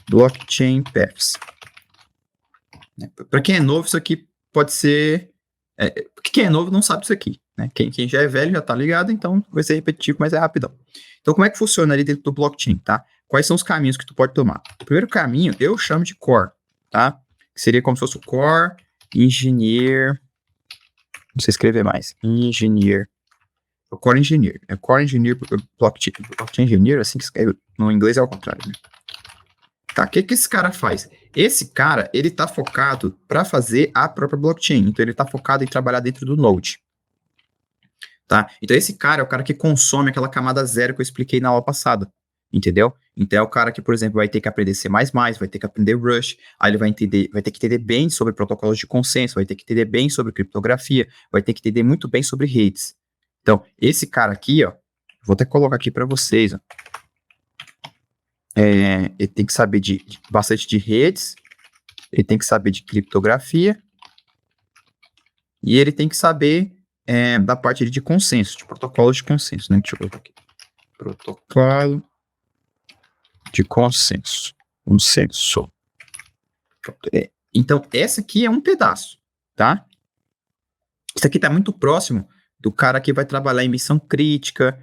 Blockchain Paths. Para quem é novo, isso aqui pode ser... porque quem é novo não sabe isso aqui, né? Quem já é velho já tá ligado, então vai ser repetitivo, mas é rapidão. Então, como é que funciona ali dentro do blockchain, tá? Quais são os caminhos que tu pode tomar? O primeiro caminho, eu chamo de core, tá? Que seria como se fosse o core engineer... Não sei escrever mais. Engineer. O core engineer. É core engineer, blockchain engineer, assim que escreve. No inglês é ao contrário, né? Tá, o que esse cara faz? Esse cara, ele tá focado para fazer a própria blockchain. Então, ele tá focado em trabalhar dentro do Node. Tá? Então, esse cara é o cara que consome aquela camada zero que eu expliquei na aula passada. Entendeu? Então, é o cara que, por exemplo, vai ter que aprender C++, vai ter que aprender Rush, aí ele vai ter que entender bem sobre protocolos de consenso, vai ter que entender bem sobre criptografia, vai ter que entender muito bem sobre redes. Então, esse cara aqui, ó, vou até colocar aqui para vocês, ó. Ele tem que saber bastante de redes, ele tem que saber de criptografia, e ele tem que saber da parte de consenso, de protocolos de consenso, né? Deixa eu colocar aqui. Protocolo de consenso. Consenso. Então, essa aqui é um pedaço, tá? Isso aqui tá muito próximo do cara que vai trabalhar em missão crítica,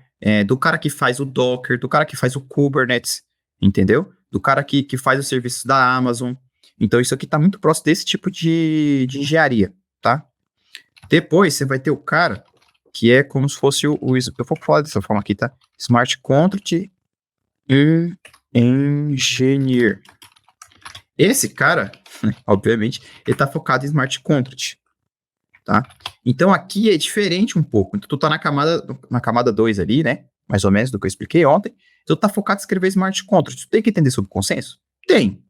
do cara que faz o Docker, do cara que faz o Kubernetes, entendeu? Do cara que faz os serviços da Amazon. Então, isso aqui tá muito próximo desse tipo de engenharia, tá? Depois, você vai ter o cara que é como se fosse eu vou falar dessa forma aqui, tá? Smart Contract Engineer. Esse cara, obviamente, ele tá focado em Smart Contract, tá? Então, aqui é diferente um pouco. Então, tu tá na camada 2 ali, né? Mais ou menos do que eu expliquei ontem. Então, tu tá focado em escrever Smart Contract. Tu tem que entender sobre consenso? Tem,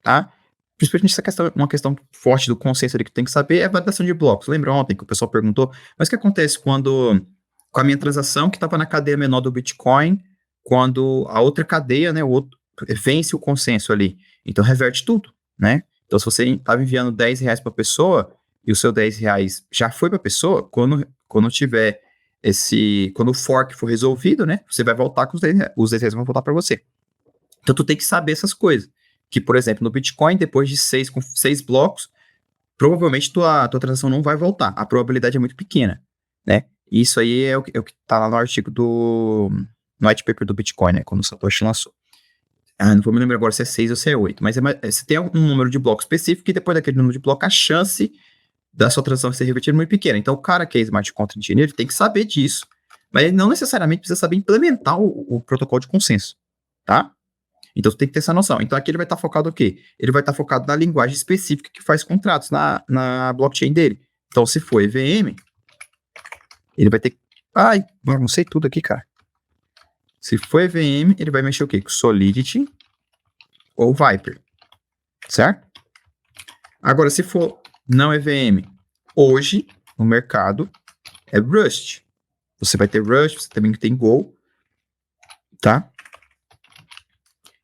tá? Principalmente essa questão, uma questão forte do consenso ali que tu tem que saber é a validação de blocos. Lembra ontem que o pessoal perguntou, mas o que acontece quando, com a minha transação que estava na cadeia menor do Bitcoin, quando a outra cadeia, né, o outro, vence o consenso ali? Então, reverte tudo, né? Então, se você estava enviando R$10 para a pessoa e o seu R$10 já foi para a pessoa, quando tiver quando o fork for resolvido, né, você vai voltar com os R$10 vão voltar para você. Então, tu tem que saber essas coisas. Que, por exemplo, no Bitcoin, depois de 6 blocos, provavelmente tua transação não vai voltar. A probabilidade é muito pequena, né? E isso aí é o que tá lá no artigo no white paper do Bitcoin, né? Quando o Satoshi lançou. Não vou me lembrar agora se é 6 ou se é 8, mas você tem um número de blocos específico e depois daquele número de blocos, a chance da sua transação ser revertida é muito pequena. Então, o cara que é Smart Contract Engineer, ele tem que saber disso. Mas ele não necessariamente precisa saber implementar o protocolo de consenso, tá? Então, você tem que ter essa noção. Então, aqui ele vai estar focado o quê? Ele vai estar focado na linguagem específica que faz contratos na blockchain dele. Então, se for EVM, ele vai ter... Ai, não sei tudo aqui, cara. Se for EVM, ele vai mexer o quê? Com Solidity ou Viper, certo? Agora, se for não EVM, hoje, no mercado, é Rust. Você vai ter Rust, você também tem Go, tá?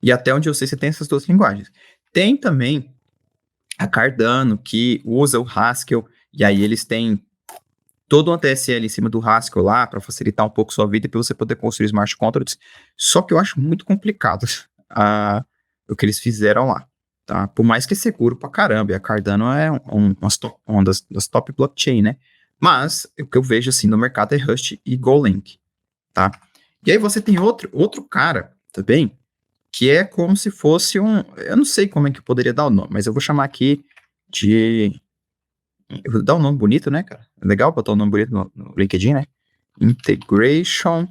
E até onde eu sei, você tem essas duas linguagens. Tem também a Cardano, que usa o Haskell, e aí eles têm todo um TSL em cima do Haskell lá, para facilitar um pouco sua vida e para você poder construir smart contracts. Só que eu acho muito complicado o que eles fizeram lá, tá? Por mais que é seguro pra caramba, e a Cardano é uma das top blockchain, né? Mas o que eu vejo assim no mercado é Rust e Golang, tá? E aí você tem outro cara também, que é como se fosse eu não sei como é que eu poderia dar o nome, mas eu vou chamar aqui eu vou dar um nome bonito, né, cara? É legal botar um nome bonito no LinkedIn, né? Integration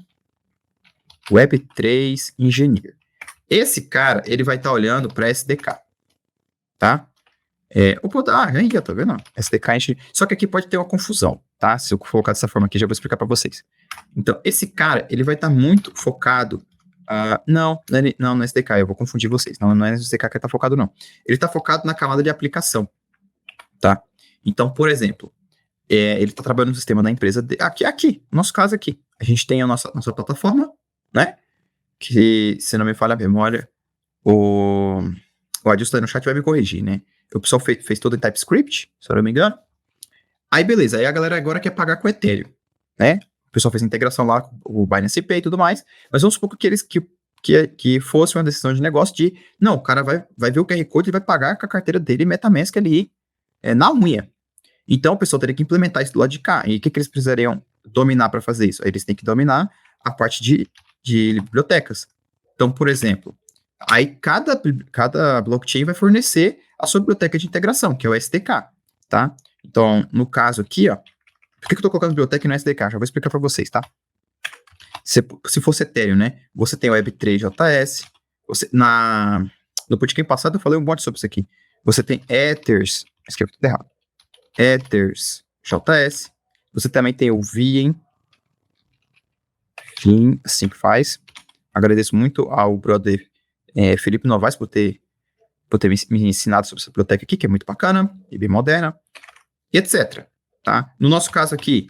Web3 Engineer. Esse cara, ele vai estar olhando para SDK, tá? Aí, tá vendo? SDK, só que aqui pode ter uma confusão, tá? Se eu colocar dessa forma aqui, já vou explicar para vocês. Então, esse cara, ele vai estar muito focado... não no SDK, eu vou confundir vocês. Não é no SDK que ele está focado, não. Ele está focado na camada de aplicação, tá? Então, por exemplo, ele está trabalhando no sistema da empresa, aqui, no nosso caso aqui. A gente tem a nossa plataforma, né? Que, se não me falha a memória, o Adilson no chat vai me corrigir, né? O pessoal fez todo em TypeScript, se eu não me engano. Aí, beleza. Aí a galera agora quer pagar com Ethereum, né? O pessoal fez a integração lá com o Binance Pay e tudo mais. Mas vamos supor que que fosse uma decisão de negócio de, não, o cara vai ver o QR Code e vai pagar com a carteira dele MetaMask ali na unha. Então, o pessoal teria que implementar isso do lado de cá. E o que eles precisariam dominar para fazer isso? Eles têm que dominar a parte de bibliotecas. Então, por exemplo, aí cada blockchain vai fornecer a sua biblioteca de integração, que é o SDK, tá? Então, no caso aqui, ó, por que eu estou colocando biblioteca no SDK? Já vou explicar para vocês, tá? Se fosse Ethereum, né? Você tem o Web3JS, no podcast passado eu falei um monte sobre isso aqui. Você tem Ethers, escrevi tudo errado. Ethers JS. Você também tem o Vim, assim que faz. Agradeço muito ao brother Felipe Novaes por ter me ensinado sobre essa biblioteca aqui, que é muito bacana e bem moderna, e etc. Tá? No nosso caso aqui,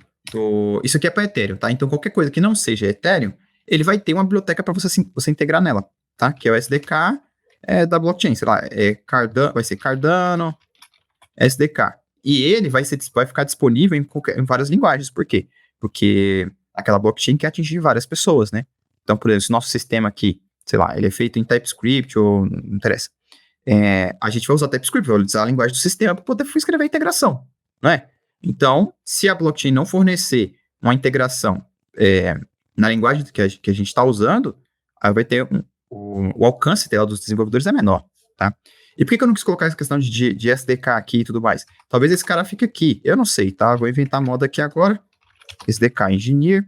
isso aqui é para Ethereum, tá? Então, qualquer coisa que não seja Ethereum, ele vai ter uma biblioteca para você integrar nela, tá? Que é o SDK da blockchain, sei lá, vai ser Cardano SDK. E ele vai ficar disponível em várias linguagens. Por quê? Porque aquela blockchain quer atingir várias pessoas, né? Então, por exemplo, se o nosso sistema aqui, sei lá, ele é feito em TypeScript ou não interessa, a gente vai usar TypeScript, vai usar a linguagem do sistema para poder escrever a integração, não é? Então, se a blockchain não fornecer uma integração na linguagem que a gente está usando, aí vai ter o alcance dela dos desenvolvedores é menor, tá? E por que eu não quis colocar essa questão de SDK aqui e tudo mais? Talvez esse cara fique aqui, eu não sei, tá? Vou inventar a moda aqui agora, SDK Engineer,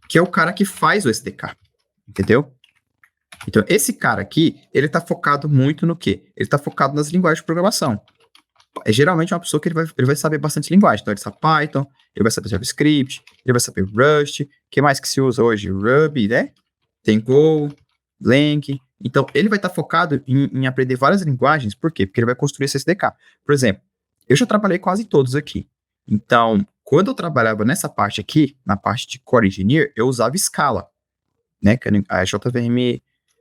que é o cara que faz o SDK, entendeu? Então, esse cara aqui, ele tá focado muito no quê? Ele tá focado nas linguagens de programação. É geralmente uma pessoa que ele vai saber bastante linguagem. Então, ele sabe Python, ele vai saber JavaScript, ele vai saber Rust, o que mais que se usa hoje? Ruby, né? Tem Go, Lang. Então, ele vai estar focado em aprender várias linguagens. Por quê? Porque ele vai construir esse SDK. Por exemplo, eu já trabalhei quase todos aqui. Então, quando eu trabalhava nessa parte aqui, na parte de Core Engineer, eu usava Scala, né? Que é a JVM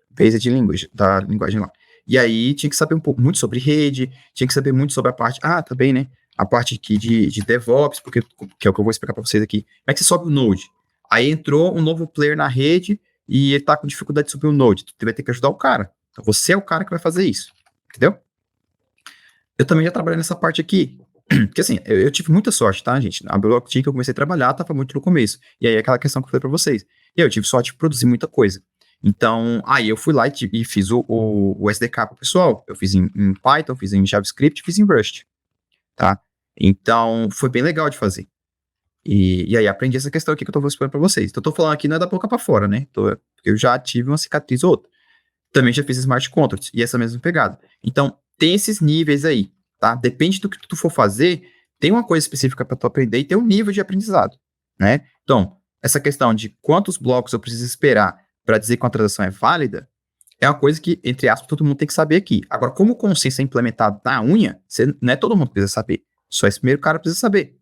Based Language, da linguagem lá. E aí, tinha que saber muito sobre rede, tinha que saber muito sobre a parte... também, né? A parte aqui de DevOps, porque, que é o que eu vou explicar para vocês aqui. Como é que você sobe o Node? Aí entrou um novo player na rede e ele tá com dificuldade de subir o Node. Tu vai ter que ajudar o cara. Então, você é o cara que vai fazer isso. Entendeu? Eu também já trabalhei nessa parte aqui. Porque assim, eu tive muita sorte, tá, gente? A blockchain que eu comecei a trabalhar tava muito no começo. E aí, aquela questão que eu falei para vocês. E aí, eu tive sorte de produzir muita coisa. Então, aí eu fui lá e fiz o SDK pro pessoal. Eu fiz em Python, fiz em JavaScript, fiz em Rust, tá? Então, foi bem legal de fazer. E aí, aprendi essa questão aqui que eu tô explicando pra vocês. Então, eu tô falando aqui não é da boca pra fora, né? Porque eu já tive uma cicatriz ou outra. Também já fiz Smart Contracts e essa mesma pegada. Então, tem esses níveis aí, tá? Depende do que tu for fazer, tem uma coisa específica pra tu aprender e tem um nível de aprendizado, né? Então, essa questão de quantos blocos eu preciso esperar para dizer que uma transação é válida, é uma coisa que, entre aspas, todo mundo tem que saber aqui. Agora, como o consenso é implementado na unha, não é todo mundo que precisa saber. Só esse primeiro cara precisa saber.